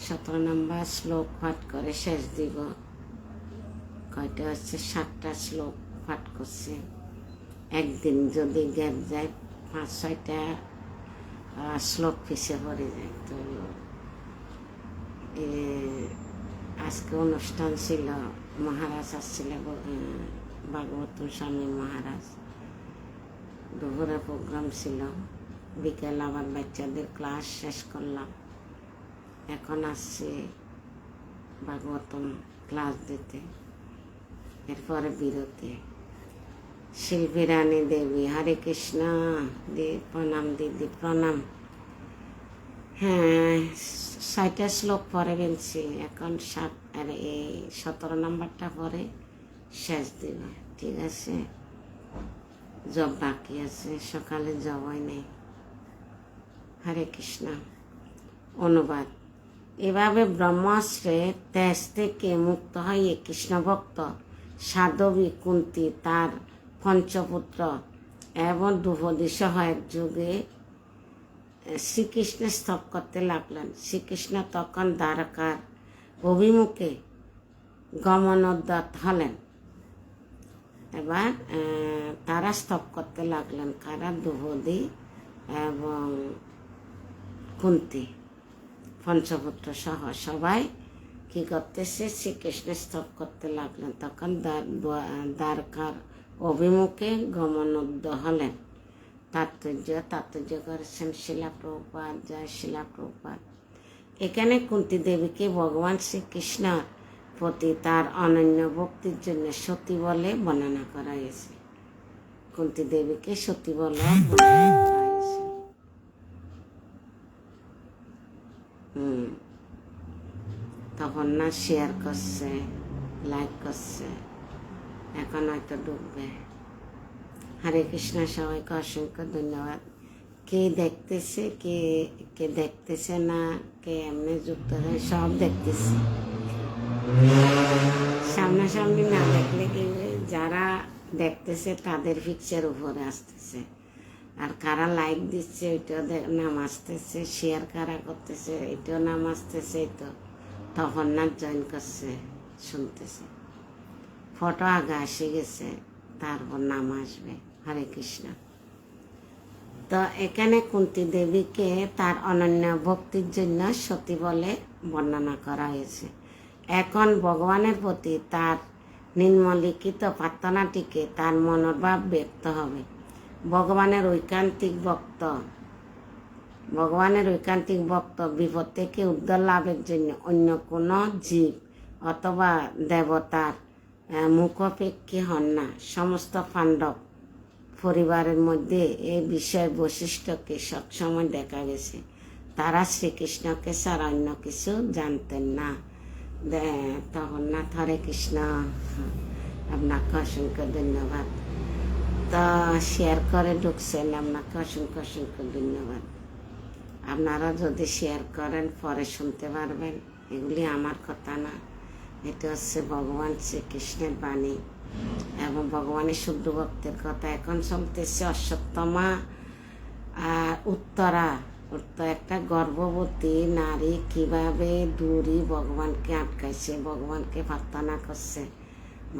17 নম্বর শ্লোক পাঠ করে শেষ দিব। কয়টা হচ্ছে 7টা শ্লোক পাঠ করছে। একদিন যদি গ্যাপ যায় 5-6টা শ্লোক পিছিয়ে পড়ে যায়। তো আজকে অনুষ্ঠান ছিল, মহারাজ আসছিল, ভাগবতম স্বামী মহারাজ। দুপুরে প্রোগ্রাম ছিল, বিকেল আবার বাচ্চাদের ক্লাস শেষ করলাম। এখন আসছি ভাগবতম ক্লাস দিতে, এরপরে বিরতি। শিল্পী রানী দেবী, হরে কৃষ্ণ। প্রণাম দিদি, প্রণাম। হ্যাঁ, 6টা শ্লোক পরে বেনছি। এখন 17 নম্বরটা পরে শেষ দিব, ঠিক আছে? জব বাকি আছে, সকালে জবাই নেই। হরে কৃষ্ণ। অনুবাদ। এভাবে ব্রহ্মাস্ত্রের তেজ থেকে মুক্ত হয়ে কৃষ্ণভক্ত সাধবী কুন্তী তার পঞ্চপুত্র এবং দ্রৌপদী সহ এক যুগে শ্রীকৃষ্ণের স্তব করতে লাগলেন। শ্রীকৃষ্ণ তখন দ্বারকার অভিমুখে গমনোদ্যত হলেন। এবার তারা স্তব করতে লাগলেন, কারা? দ্রৌপদী এবং কুন্তী পঞ্চপুত্র সহ সবাই কি করতেছে? শ্রীকৃষ্ণের স্তব করতে লাগলেন। তখন দ্বারকার অভিমুখে গমনোদ্যত হলেন। তাৎপর্য করেছেন শিলা প্রভুপাদ। জয় শিলা প্রভুপাদ। এখানে কুন্তী দেবীকে ভগবান শ্রীকৃষ্ণের প্রতি তার অনন্য ভক্তির জন্য সতী বলে বর্ণনা করা হয়েছে। কুন্তী দেবীকে সতী বলে বর্ণনা করা হয়েছে। তখন না শেয়ার করছে, লাইক করছে, এখন হয়তো ঢুকবে। হরে কৃষ্ণ। সবাইকে অসংখ্য ধন্যবাদ। কে দেখতেছে, কে দেখতেছে না, কে এমনি যুক্ত হয়, সব দেখতেছে। সামনাসামনি না দেখলে কি, যারা দেখতেছে তাদের পিকচার উপরে আসতেছে, আর কারা লাইক দিচ্ছে ওইটাও নাম আসতেছে, শেয়ার কারা করতেছে এটাও নাম আসতেছে। তো তখন না জয়েন করছে, শুনতেছে। ফটো আগে এসে গেছে, তারপর নাম আসবে। হরে কৃষ্ণ। তো এখানে কুন্তী দেবীকে তার অনন্য ভক্তির জন্য সতী বলে বর্ণনা করা হয়েছে। এখন ভগবানের প্রতি তার নিম্নলিখিত প্রার্থনাটিকে তার মনোভাব ব্যক্ত হবে। ভগবানের ঐকান্তিক ভক্ত বিপদ থেকে উদ্ধার লাভের জন্য অন্য কোনো জীব অথবা দেবতার মুখাপেক্ষী হন না। সমস্ত পাণ্ডব পরিবারের মধ্যে এই বিষয় বৈশিষ্ট্যকে সবসময় দেখা গেছে। তারা শ্রীকৃষ্ণকে ছাড়া অন্য কিছু জানতেন না। জগন্নাথ, হরে কৃষ্ণ। আপনাকে অসংখ্য ধন্যবাদ। তো শেয়ার করে ঢুকছেন, আপনাকে অসংখ্য অসংখ্য ধন্যবাদ। আপনারা যদি শেয়ার করেন পরে শুনতে পারবেন। এগুলি আমার কথা না, এটা হচ্ছে ভগবান শ্রীকৃষ্ণের বাণী এবং ভগবানের শুদ্ধ ভক্তের কথা। এখন চলতেছে অশ্বত্থমা আর উত্তরা একটা গর্ভবতী নারী কিভাবে দূরই ভগবানকে আটকাইছে, ভগবানকে প্রার্থনা করছে,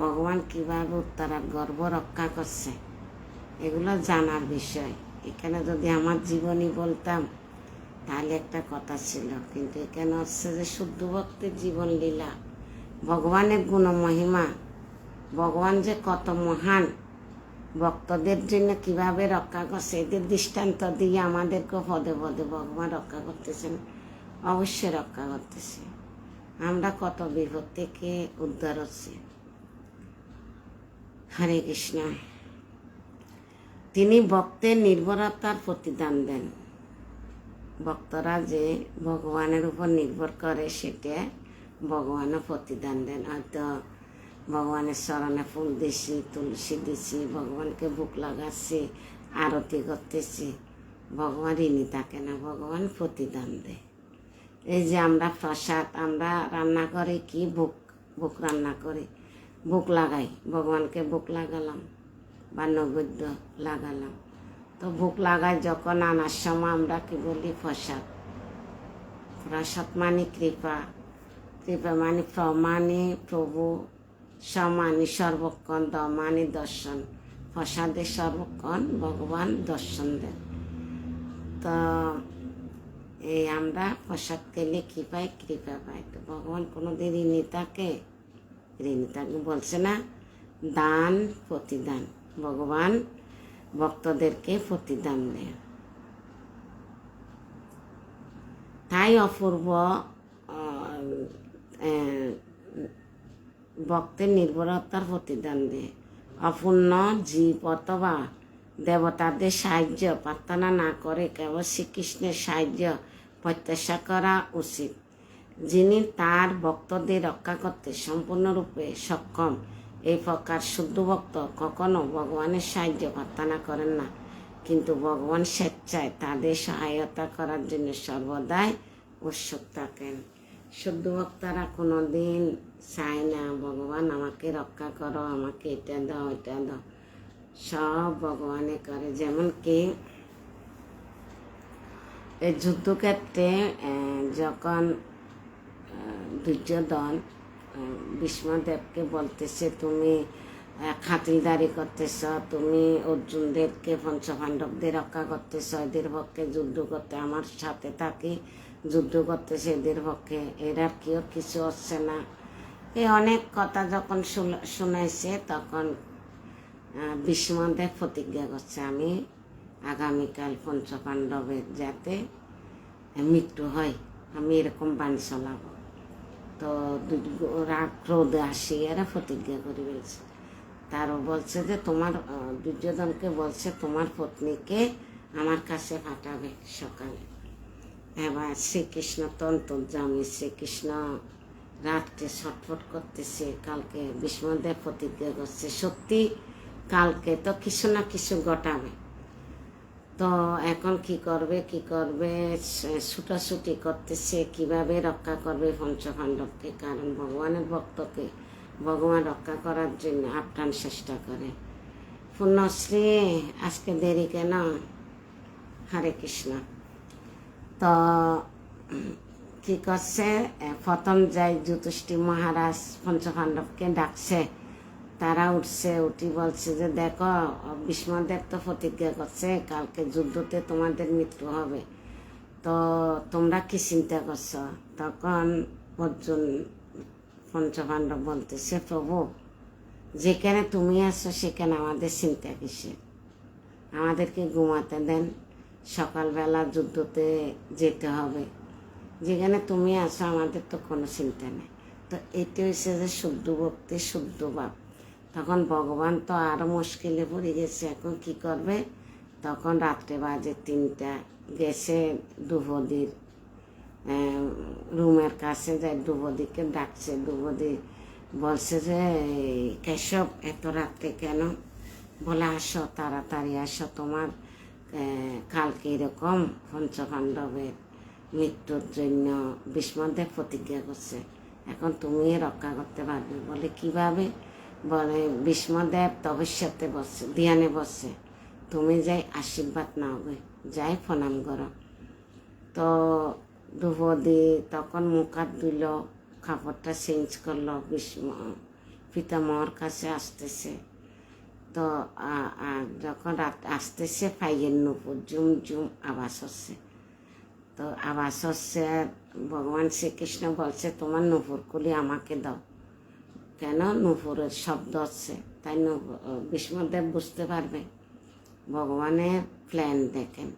ভগবান কিভাবে উত্তরার গর্ভ রক্ষা করছে, এগুলো জানার বিষয়। এখানে যদি আমার জীবনী বলতাম তাহলে একটা কথা ছিল, কিন্তু এখানে হচ্ছে যে শুদ্ধ ভক্তের জীবন লীলা, ভগবানের গুণ মহিমা, ভগবান যে কত মহান, ভক্তদের জন্য কিভাবে রক্ষা করছে, এদের দৃষ্টান্ত দিয়ে আমাদেরকে পদে পদে ভগবান রক্ষা করতেছেন। অবশ্যই রক্ষা করতেছে। আমরা কত বিপদ থেকে উদ্ধার হচ্ছি। হরে কৃষ্ণ। তিনি ভক্তের নির্ভরতার প্রতিদান দেন। ভক্তরা যে ভগবানের উপর নির্ভর করে সেটা ভগবানও প্রতিদান দেন। হয়তো ভগবানের চরণে ফুল দিছি, তুলসী দিছি, ভগবানকে বুক লাগাচ্ছি, আরতি করতেছি, ভগবান ঋণী থাকে না, ভগবান প্রতিদান দেয়। এই যে আমরা প্রসাদ আমরা রান্না করি, কি বুক রান্না করি, বুক লাগাই, ভগবানকে বুক লাগালাম বা নৈবেদ্য লাগালাম। তো বুক লাগাই যখন আনার সময় আমরা কি বলি? প্রসাদ। প্রসাদ মানে কৃপা, কৃপা মানে প্রমাণে প্রভু, সমানি সর্বক্ষণ, দমানি দর্শন। প্রসাদে সর্বক্ষণ ভগবান দর্শন দেন। তো এই আমরা প্রসাদ খেলে কী পাই? কৃপা পাই। তো ভগবান কোনোদিন ঋণী থাকে বলছে না, দান প্রতিদান। ভগবান ভক্তদেরকে প্রতিদান দেয়। তাই অপূর্ব ভক্তের নির্ভরতার প্রতিদান দেয়। অপূর্ণ জীব অথবা দেবতাদের সাহায্য প্রার্থনা না করে কেবল শ্রীকৃষ্ণের সাহায্য প্রত্যাশা করা উচিত, যিনি তার ভক্তদের রক্ষা করতে সম্পূর্ণরূপে সক্ষম। এই প্রকার শুদ্ধ ভক্ত কখনো ভগবানের সাহায্য প্রার্থনা করেন না, কিন্তু ভগবান স্বেচ্ছায় তাদের সহায়তা করার জন্য সর্বদাই উৎসুক থাকেন। শুদ্ধ ভক্তরা কোনো দিন চায় না ভগবান আমাকে রক্ষা করো, আমাকে এটা দাও এটা দাও, সব ভগবানে করে। যেমন কি এই যুদ্ধক্ষেত্রে যখন দুর্যোধন ভীষ্মদেবকে বলতেছে, তুমি খাতিরদারি করতেছ, তুমি অর্জুনদেরকে পঞ্চপাণ্ডবদের রক্ষা করতেছ, এদের পক্ষে যুদ্ধ করতে, আমার সাথে থাকি যুদ্ধ করতেছে এদের পক্ষে, এরা কেউ কিছু হচ্ছে না, এই অনেক কথা যখন শুনাইছে, তখন ভীষ্মদেব প্রতিজ্ঞা করছে, আমি আগামীকাল পঞ্চপাণ্ডবের যাতে মৃত্যু হয় আমি এরকম বাণ চালাবো। তো রাগ ক্রোধ আসি এরা প্রতিজ্ঞা করে ফেলছে। তারও বলছে যে তোমার দুর্যোধনকে বলছে তোমার পত্নীকে আমার কাছে পাঠাবে সকালে। এবার শ্রীকৃষ্ণ তো অন্তর্যামী, শ্রীকৃষ্ণ রাত্রে ছটফট করতেছে, কালকে ভীষ্মদেব প্রতিজ্ঞা করছে সত্যি কালকে তো কিছু না কিছু ঘটাবে। তো এখন কি করবে ছুটাছুটি করতেছে, কিভাবে রক্ষা করবে পঞ্চপাণ্ডবকে, কারণ ভগবানের ভক্তকে ভগবান রক্ষা করার জন্য আপ্রাণ চেষ্টা করে। পূর্ণশ্রী আজকে দেরি কেন? হরে কৃষ্ণ। তো কি করছে, প্রথম যাই যুধিষ্ঠির মহারাজ পঞ্চপাণ্ডবকে ডাকছে, তারা উঠছে, উঠি বলছে যে দেখো ভীষ্মদেব তো প্রতিজ্ঞা করছে কালকে যুদ্ধতে তোমাদের মৃত্যু হবে, তো তোমরা কি চিন্তা করছো? তখন অর্জুন পঞ্চপাণ্ডব বলতেছে, প্রভু যেখানে তুমি আছো সেখানে আমাদের চিন্তা কিসের? আমাদেরকে ঘুমাতে দেন, সকালবেলা যুদ্ধতে যেতে হবে। যেখানে তুমি আছো আমাদের তো কোনো চিন্তা নেই। তো এটি হচ্ছে যে শুদ্ধ ভক্তি, শুদ্ধ ভাব। তখন ভগবান তো আরও মুশকিলে পড়ে গেছে, এখন কি করবে? তখন রাত্রে বাজে 3টা, গেছে দ্রৌপদীর রুমের কাছে যায়, দ্রৌপদীকে ডাকছে। দ্রৌপদী বলছে যে কেশব এত রাত্রে কেন? বলে আসো, তাড়াতাড়ি আসো, তোমার কালকে এরকম পঞ্চপাণ্ডবের মৃত্যুর জন্য ভীষ্মদেব প্রতিজ্ঞা করছে, এখন তুমি রক্ষা করতে পারবে। বলে কিভাবে? বলে ভীষ্মদেব তপস্যাতে বসছে, ধ্যানে বসছে, তুমি যাই আশীর্বাদ নাও গে, যাই প্রণাম করো। তো দ্রৌপদী তখন মুখ হাত ধুইল, কাপড়টা চেঞ্জ করলো, পিতামহর কাছে আসতেছে। তো যখন রাত আসতেছে পাইয়ের নুপুর ঝুম ঝুম আওয়াজ হচ্ছে। তো আওয়াজ হচ্ছে, ভগবান শ্রীকৃষ্ণ বলছে তোমার নুপুরগুলি আমাকে দাও। কেন? নুপুরের শব্দ হচ্ছে, তাই ভীষ্মদেব বুঝতে পারবে। ভগবানের প্ল্যান দেখেন।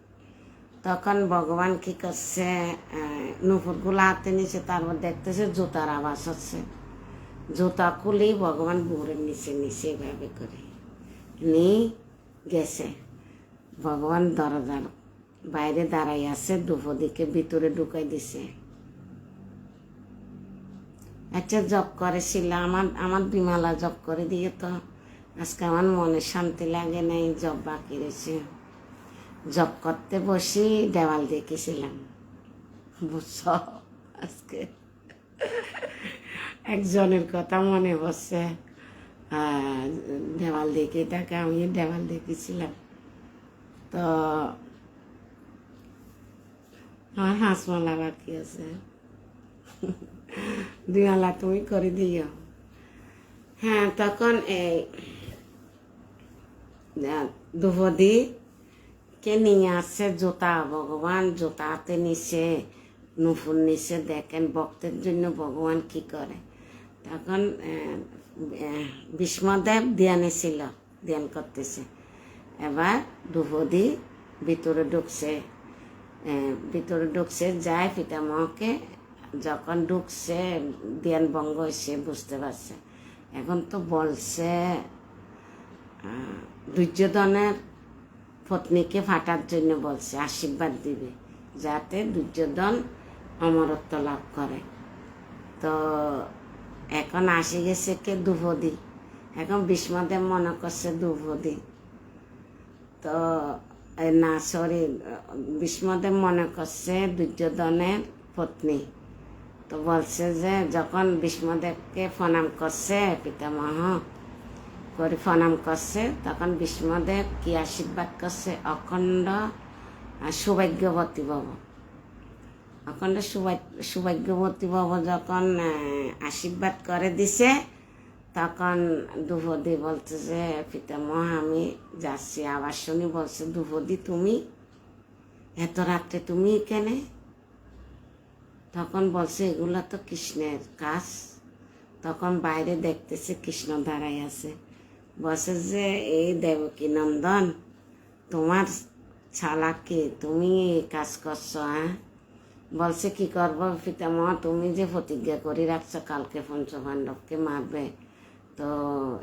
তখন ভগবান কি করছে, নুপুরগুলো হাতে নিচে, তারপর দেখতেছে জুতার আওয়াজ হচ্ছে। জুতা খুলি ভগবান বুড়ের নিচে নিচে এভাবে করে নিয়ে গেছে। ভগবান দরজার বাইরে দাঁড়াই আছে, দ্রৌপদীকে ভিতরে ঢুকাই দিছে। আচ্ছা জব করেছিল, আমার বিমালা জব করে দিয়ে তো আজকে আমার মনে শান্তি লাগে নাই, জব বাকি রয়েছে। জব করতে বসি দেওয়াল দেখেছিলাম, বুঝছ? আজকে একজনের কথা মনে পড়ছে, দেওয়াল দেখে তাকে আমি দেওয়াল দেখেছিলাম। তো আমার হাঁসমালা বাকি আছে, দিওয়ালা তুমি করে দিও। হ্যাঁ, তখন এই দ্রৌপদীকে নিয়ে আসছে জুতা, ভগবান জুতা হাতে নিচে, নুপুর নিচে। দেখেন ভক্তের জন্য ভগবান কি করে। তখন ভীষ্মদেব ধ্যানে ছিল, ধ্যান করতেছে। এবার দ্রৌপদী ভিতরে ঢুকছে, যায় পিতামহকে। যখন ঢুকছে ধ্যান ভঙ্গ হয়েছে, বুঝতে পারছে। এখন তো বলছে দুর্যোধনের পত্নীকে ফাটার জন্য বলছে, আশীর্বাদ দিবে যাতে দুর্যোধন অমরত্ব লাভ করে। তো এখন আসে গেছে কে? দ্রৌপদী। এখন ভীষ্মদেব মনে করছে দ্রৌপদী, তো না সরি, ভীষ্মদেব মনে করছে দুর্যোধনের পত্নী। তো বলছে যে যখন ভীষ্মদেবকে প্রণাম করছে, পিতামহ করে প্রণাম করছে, তখন ভীষ্মদেব কি আশীর্বাদ করছে? অখণ্ড সৌভাগ্যবতী ভব। অখণ্ড সৌভাগ্যবতী ভব যখন আশীর্বাদ করে দিছে, তখন দ্রৌপদী বলছে যে পিতামহ আমি যাচ্ছি। আবার শুনি বলছে, দ্রৌপদী তুমি এত রাত্রে তুমি এখানে? তখন বলছে এগুলো তো কৃষ্ণের কাজ। তখন বাইরে দেখতেছে কৃষ্ণ দাঁড়াই আছে, বলছে যে এই দেবকী নন্দন, তোমার ছালাকে তুমি এই কাজ করছো? হ্যাঁ। বলছে কি করবো পিতামহ, তুমি যে প্রতিজ্ঞা করে রাখছো কালকে পঞ্চপাণ্ডবকে মারবে, তো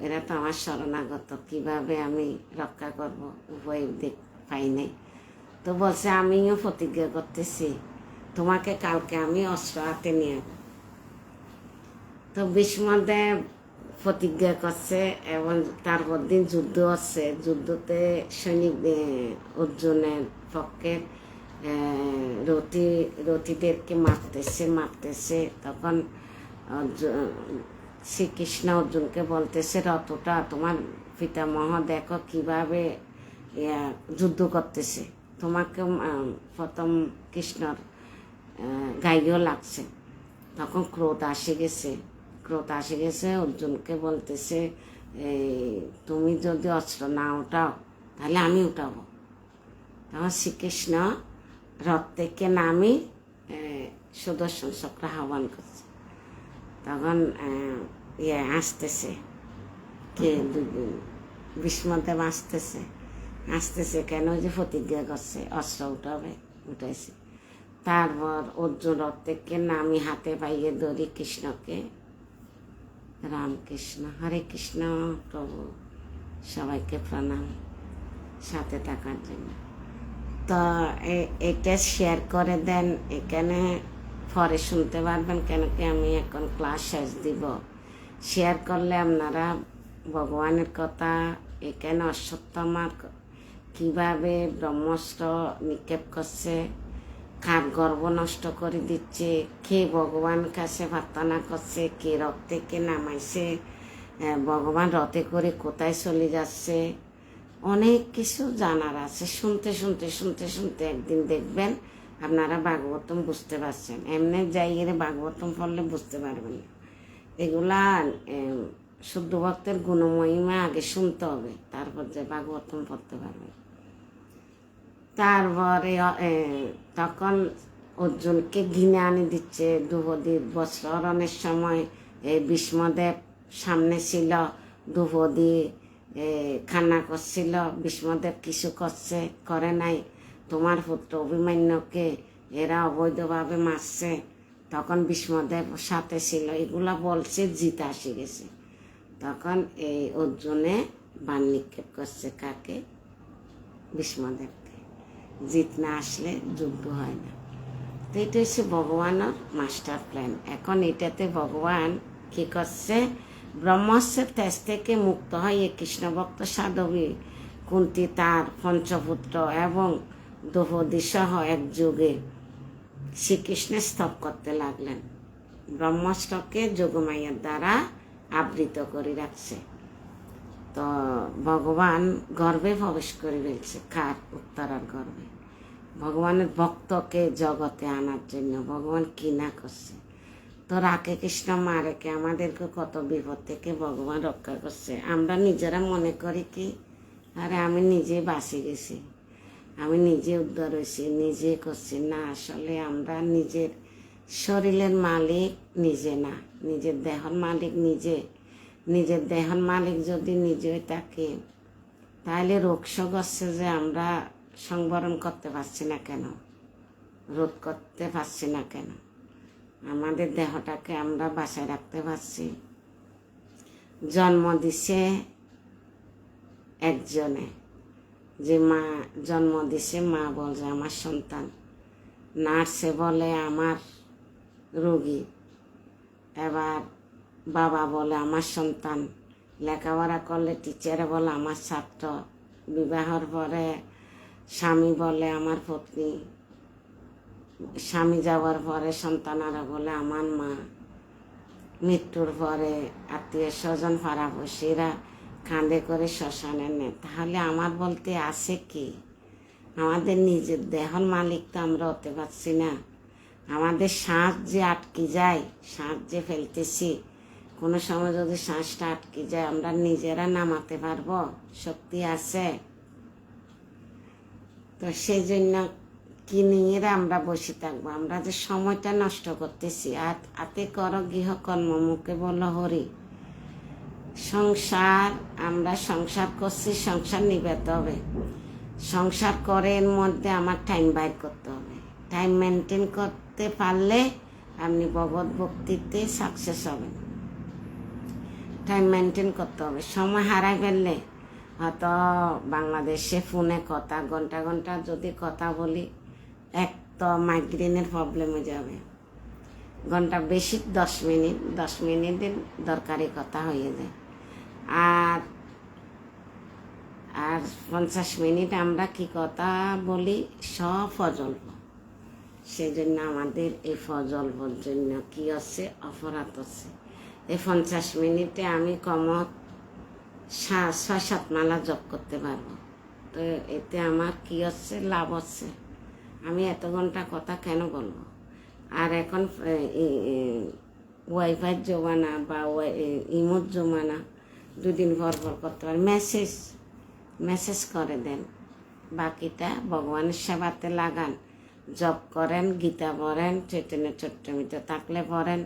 এরা তো আমার শরণাগত, কিভাবে আমি রক্ষা করব? উপায় পাই নাই। তো বলছে আমিও প্রতিজ্ঞা করতেছি, তোমাকে কালকে আমি অস্ত্র হাতে নিয়ে। তো ভীষ্মদেব প্রতিজ্ঞা করছে, এবং তারপর দিন যুদ্ধ হচ্ছে। যুদ্ধতে সৈনিক অর্জুনের পক্ষে রথীদেরকে মারতেছে। তখন শ্রীকৃষ্ণ অর্জুনকে বলতেছে, রথটা তোমার পিতামহ দেখো কিভাবে যুদ্ধ করতেছে, তোমাকে প্রথম কৃষ্ণর গাইও লাগছে। তখন ক্রোধ আসে গেছে, অর্জুনকে বলতেছে তুমি যদি অস্ত্র না উঠাও তাহলে আমি উঠাবো। তখন শ্রীকৃষ্ণ রথ থেকে নামি সুদর্শন চক্র আহ্বান করছে। তখন আসতেছে কে ভীষ্মদেব আসতেছে কেন যে প্রতিজ্ঞা করছে অস্ত্র উঠাবে, উঠাইছে। তারপর অর্জুন রথ থেকে নামি হাতে পাইয়ে ধরি কৃষ্ণকে। রামকৃষ্ণ, হরে কৃষ্ণ। প্রভু সবাইকে প্রণাম সাথে থাকার জন্য। তো এটা শেয়ার করে দেন, এখানে পরে শুনতে পারবেন, কেন কি আমি এখন ক্লাস শেষ দিব। শেয়ার করলে আপনারা ভগবানের কথা, এখানে অশ্বত্থামার কীভাবে ব্রহ্মাস্ত্র নিক্ষেপ করছে, কার গর্ব নষ্ট করে দিচ্ছে, কে ভগবানের কাছে প্রার্থনা করছে, কে রথ থেকে নামাইছে, ভগবান রথে করে কোথায় চলে যাচ্ছে, অনেক কিছু জানার আছে। শুনতে শুনতে শুনতে শুনতে একদিন দেখবেন আপনারা ভাগবতম বুঝতে পারছেন। এমনি যাই গেলে ভাগবতম পড়লে বুঝতে পারবেন না। এগুলা শুদ্ধ ভক্তের গুণমহিমা আগে শুনতে হবে, তারপর যে ভাগবতম পড়তে পারবেন। তারপরে তখন অর্জুনকে ঘিনে আনি দিচ্ছে দ্রৌপদীর বস্ত্রহরণের সময়। ভীষ্মদেব সামনে ছিল, দ্রৌপদী কান্না করছিল, ভীষ্মদেব কিছু করে নাই। তোমার পুত্র অভিমন্যুকে এরা অবৈধভাবে মারছে, তখন ভীষ্মদেব সাথে ছিল। এগুলা বলছে, জিত আসি গেছে। তখন এই অর্জুনে বাণ নিক্ষেপ করছে কাকে? ভীষ্মদেবকে। জিত না আসলে যুদ্ধ হয় না। তো এটা হচ্ছে ভগবানের মাস্টার প্ল্যান। এখন এটাতে ভগবান কি করছে? ব্রহ্মাস্ত্রের তেজ থেকে মুক্ত হয়ে কৃষ্ণভক্ত সাধবী কুন্তী, তার পঞ্চপুত্র এবং দ্রৌপদী সহ একযোগে শ্রীকৃষ্ণের স্তব করতে লাগলেন। ব্রহ্মাস্ত্রকে যোগমায়ার দ্বারা আবৃত করে রাখছে। তো ভগবান গর্ভে প্রবেশ করে ফেলছে। কার? উত্তরার গর্ভে। ভগবানের ভক্তকে জগতে আনার জন্য ভগবান কি না করছে। তো রাখে কৃষ্ণ মারেকে আমাদেরকে কত বিপদ থেকে ভগবান রক্ষা করছে। আমরা নিজেরা মনে করি কি, আরে আমি নিজে বাঁচে গেছি, আমি নিজে উদ্ধার হয়েছি, নিজে করছি। না, আসলে আমরা নিজের শরীরের মালিক নিজে না, নিজের দেহর মালিক নিজে। নিজের দেহর মালিক যদি নিজে থাকে, তাহলে রোগ শোক হচ্ছে যে আমরা সংবরণ করতে পারছি না কেন, রোধ করতে পারছি না কেন? আমাদের দেহটাকে আমরা বাঁচায় রাখতে পারছি। জন্ম দিছে একজনে, যে মা জন্ম দিছে, মা বলছে আমার সন্তান, নার্সে বলে আমার রোগী, এবার বাবা বলে আমার সন্তান, লেখাপড়া করলে টিচারে বলে আমার ছাত্র, বিবাহর পরে স্বামী বলে আমার পত্নী, স্বামী যাওয়ার পরে সন্তানারা বলে আমার মা, মৃত্যুর পরে আত্মীয় স্বজন পাড়াপড়শিরা কাঁধে করে শ্মশানে নেয়। তাহলে আমার বলতে আছে কি? আমাদের নিজের দেহর মালিক তো আমরা হতে পারছি না। আমাদের শ্বাস যে আটকে যায়, শ্বাস যে ফেলতেছি, কোনো সময় যদি শ্বাসটা আটকে যায় আমরা নিজেরা নামাতে পারবো? শক্তি আছে? তো সেই জন্য কি নিয়ে আমরা বসে থাকবো? আমরা যে সময়টা নষ্ট করতেছি। হাতে করো গৃহকর্ম, মুখে বলো হরি। সংসার, আমরা সংসার করছি, সংসার নিভাতে হবে। সংসার করে এর মধ্যে আমার টাইম বাইর করতে হবে। টাইম মেনটেন করতে পারলে আপনি ভগবত ভক্তিতে সাকসেস হবেন। টাইম মেনটেন করতে হবে। সময় হারাই ফেললে হয়তো বাংলাদেশে ফোনে কথা ঘন্টা ঘন্টা যদি কথা বলি, এক তো মাইগ্রেনের প্রবলেম হয়ে যাবে। ঘন্টা বেশি 10 মিনিটের দরকারি কথা হয়ে যায়। আর 50 মিনিট আমরা কি কথা বলি, সব ফজল্প। সেই জন্য আমাদের এই ফজল্পর জন্য কি হচ্ছে, অপরাধ হচ্ছে। এই 50 মিনিটে আমি কমত 6-7 মালা জপ করতে পারবো। তো এতে আমার কি হচ্ছে, লাভ হচ্ছে। আমি এত ঘন্টা কথা কেন বলবো? আর এখন ওয়াইফাইয়ের জমানা বা ইমোর জমানা, দুদিন পর পর করতে পারেন, মেসেজ করে দেন। বাকিটা ভগবানের সেবাতে লাগান। জপ করেন, গীতা পড়েন, চৈতন্য চট্টমিত থাকলে পড়েন,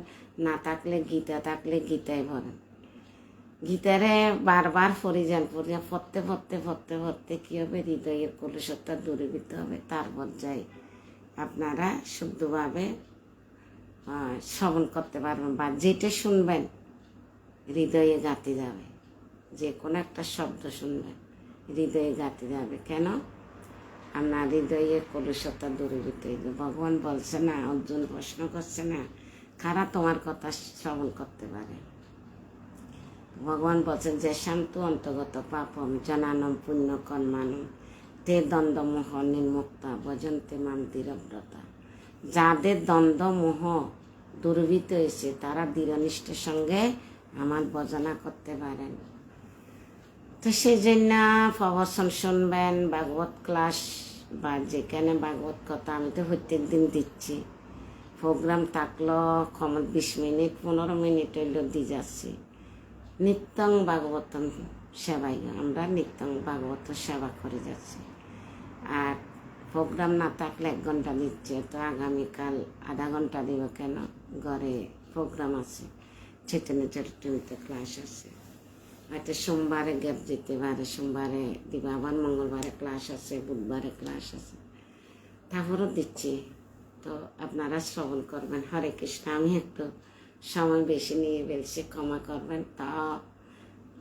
না থাকলে গীতা থাকলে গীতায় পড়েন। গীতারে বারবার পড়তে কী হবে, হৃদয়ের কলুষতা দূরীভূত হবে। তারপর যাই আপনারা শুদ্ধভাবে শ্রবণ করতে পারবেন, বা যেটা শুনবেন হৃদয়ে গাঁথে যাবে। যে কোনো একটা শব্দ শুনবেন হৃদয়ে গাঁথে যাবে। কেন? আপনার হৃদয়ের কলুষতা দূরীভূত হইবে। ভগবান বলছে না, অর্জুন প্রশ্ন করছে না, কারা তোমার কথা শ্রবণ করতে পারে? ভগবান বলছেন যে শান্ত অন্তর্গত পাপম জনানম পুণ্য কর্মানম তে দ্বন্দ্বমোহ নির্মুক্তা ভজন্তে মাম দৃঢ়ব্রতা। যাদের দ্বন্দ্বমোহ দূরীভূত হয়েছে তারা দৃঢ়নিষ্ঠের সঙ্গে আমার ভজনা করতে পারেন। তো সেই জন্য প্রবচন শুনবেন, ভাগবত ক্লাস বা যেখানে ভাগবত কথা আমি তো প্রত্যেক দিন দিচ্ছি। প্রোগ্রাম থাকলো 20 মিনিট 15 মিনিট হইল দিয়ে যাচ্ছি। নিত্যং ভাগবতম সেবাই, আমরা নিত্যং ভাগবত সেবা করে যাচ্ছি। আর প্রোগ্রাম না থাকলে 1 ঘন্টা দিচ্ছে, তো আগামীকাল আধা ঘন্টা দিব। কেন? ঘরে প্রোগ্রাম আছে, চৈতন্য চরিতামৃত ক্লাস আছে। হয়তো সোমবারে গ্যাপ যেতে পারে, সোমবারে দিব, আবার মঙ্গলবারে ক্লাস আছে, বুধবারে ক্লাস আছে, তারপরও দিচ্ছি। তো আপনারা শ্রবণ করবেন। হরে কৃষ্ণ। আমি একটু সময় বেশি নিয়ে ফেলছি, ক্ষমা করবেন। তা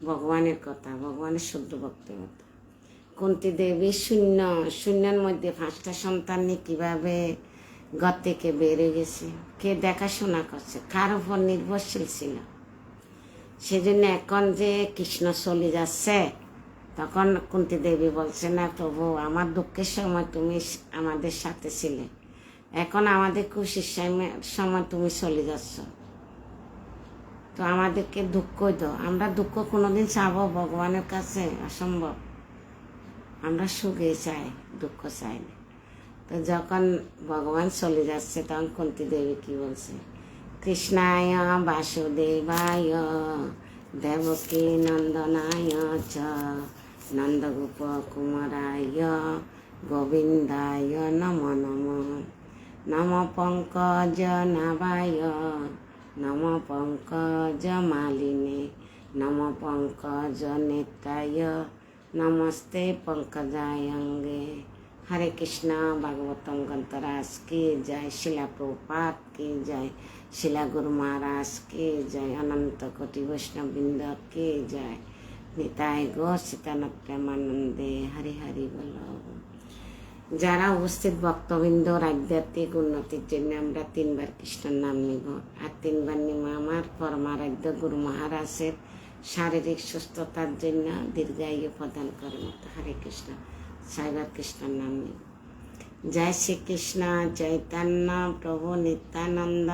ভগবানের কথা, ভগবানের শুদ্ধ বক্তব্য। কুন্তী দেবী শূন্যের মধ্যে 5টা সন্তান নিয়ে কীভাবে ঘর থেকে বেড়ে গেছে, কে দেখাশোনা করছে, কার উপর নির্ভরশীল ছিল? সেজন্য এখন যে কৃষ্ণ চলে যাচ্ছে, তখন কুন্তী দেবী বলছে না প্রভু, আমার দুঃখের সময় তুমি আমাদের সাথে ছিলে, এখন আমাদের খুশির সময় তুমি চলে যাচ্ছ, তো আমাদেরকে দুঃখ দাও। আমরা দুঃখ কোনোদিন চাবো ভগবানের কাছে? অসম্ভব। আমরা সুখে চাই, দুঃখ চাই না। তো যখন ভগবান চলে যাচ্ছে তখন কুন্তী দেবী কি বলছে? কৃষ্ণায় বাসুদেবায় দেবকী নন্দনায় চ নন্দগোপ কুমারায় গোবিন্দায় নমো নমো নম পঙ্কজ নাভায় নম পঙ্কজ মালিনে নম পঙ্কজ নেত্রায় নমস্তে পঙ্কজায় অঙ্গে। হরে কৃষ্ণ। ভাগবতম গ্রন্থরাজ কি জয়, শিলা প্রভুপাদ কি জয়, শিলা গুরু মহারাজ কি জয়, অনন্ত কোটি বৈষ্ণববৃন্দ কি জয়, নিতাই গো সীতানাথ প্রেমানন্দে হরি হরি বল। যারা উপস্থিত ভক্তবৃন্দ, আধ্যাত্মিক উন্নতির জন্য আমরা 3 বার কৃষ্ণের নাম নিব। আর 3 বার নিব আমার পরমারাধ্য গুরু মহারাজের শারীরিক সুস্থতার জন্য দীর্ঘায়ু প্রদান করেন। হরে কৃষ্ণ। 6 বার কৃষ্ণের নাম নিব। জয় শ্রীকৃষ্ণ চৈতন্য প্রভু নিত্যানন্দ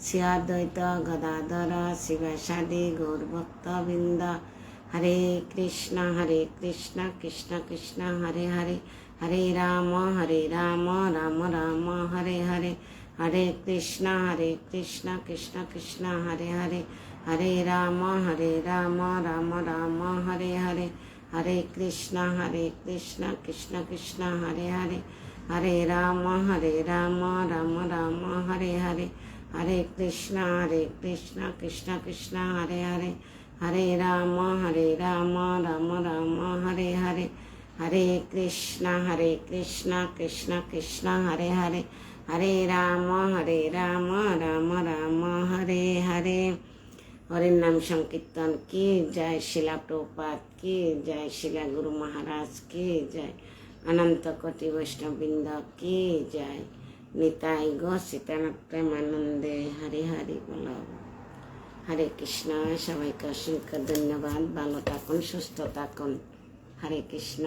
শ্রী অদ্বৈত গদাধর শিবাসাদি গৌরভক্তবৃন্দ। হরে কৃষ্ণ কৃষ্ণ কৃষ্ণ হরে হরে, হরে রাম রাম রাম হরে হরে, হরে কৃষ্ণ কৃষ্ণ কৃষ্ণ হরে হরে, হরে রাম রাম রাম হরে হরে, হরে কৃষ্ণ কৃষ্ণ কৃষ্ণ হরে হরে, হরে রাম রাম রাম হরে হরে, হরে কৃষ্ণ কৃষ্ণ কৃষ্ণ হরে হরে, হরে রাম রাম রাম হরে হরে, হরে কৃষ্ণ কৃষ্ণ কৃষ্ণ হরে হরে, হরে রাম রাম রাম হরে হরে। হরির নাম সংকীর্তন কি জয়, শিলা প্রভুপাদ কি জয়, শিলা গুরু মহারাজ কি জয়, অনন্ত কোটি বৈষ্ণববৃন্দ কি জয়, নিতাই গো সীতানাথ প্রেমানন্দে হরি হরি বল। হরে কৃষ্ণ। সবাইকে অসংখ্য ধন্যবাদ। ভালো থাকুন, সুস্থ থাকুন। হরে কৃষ্ণ।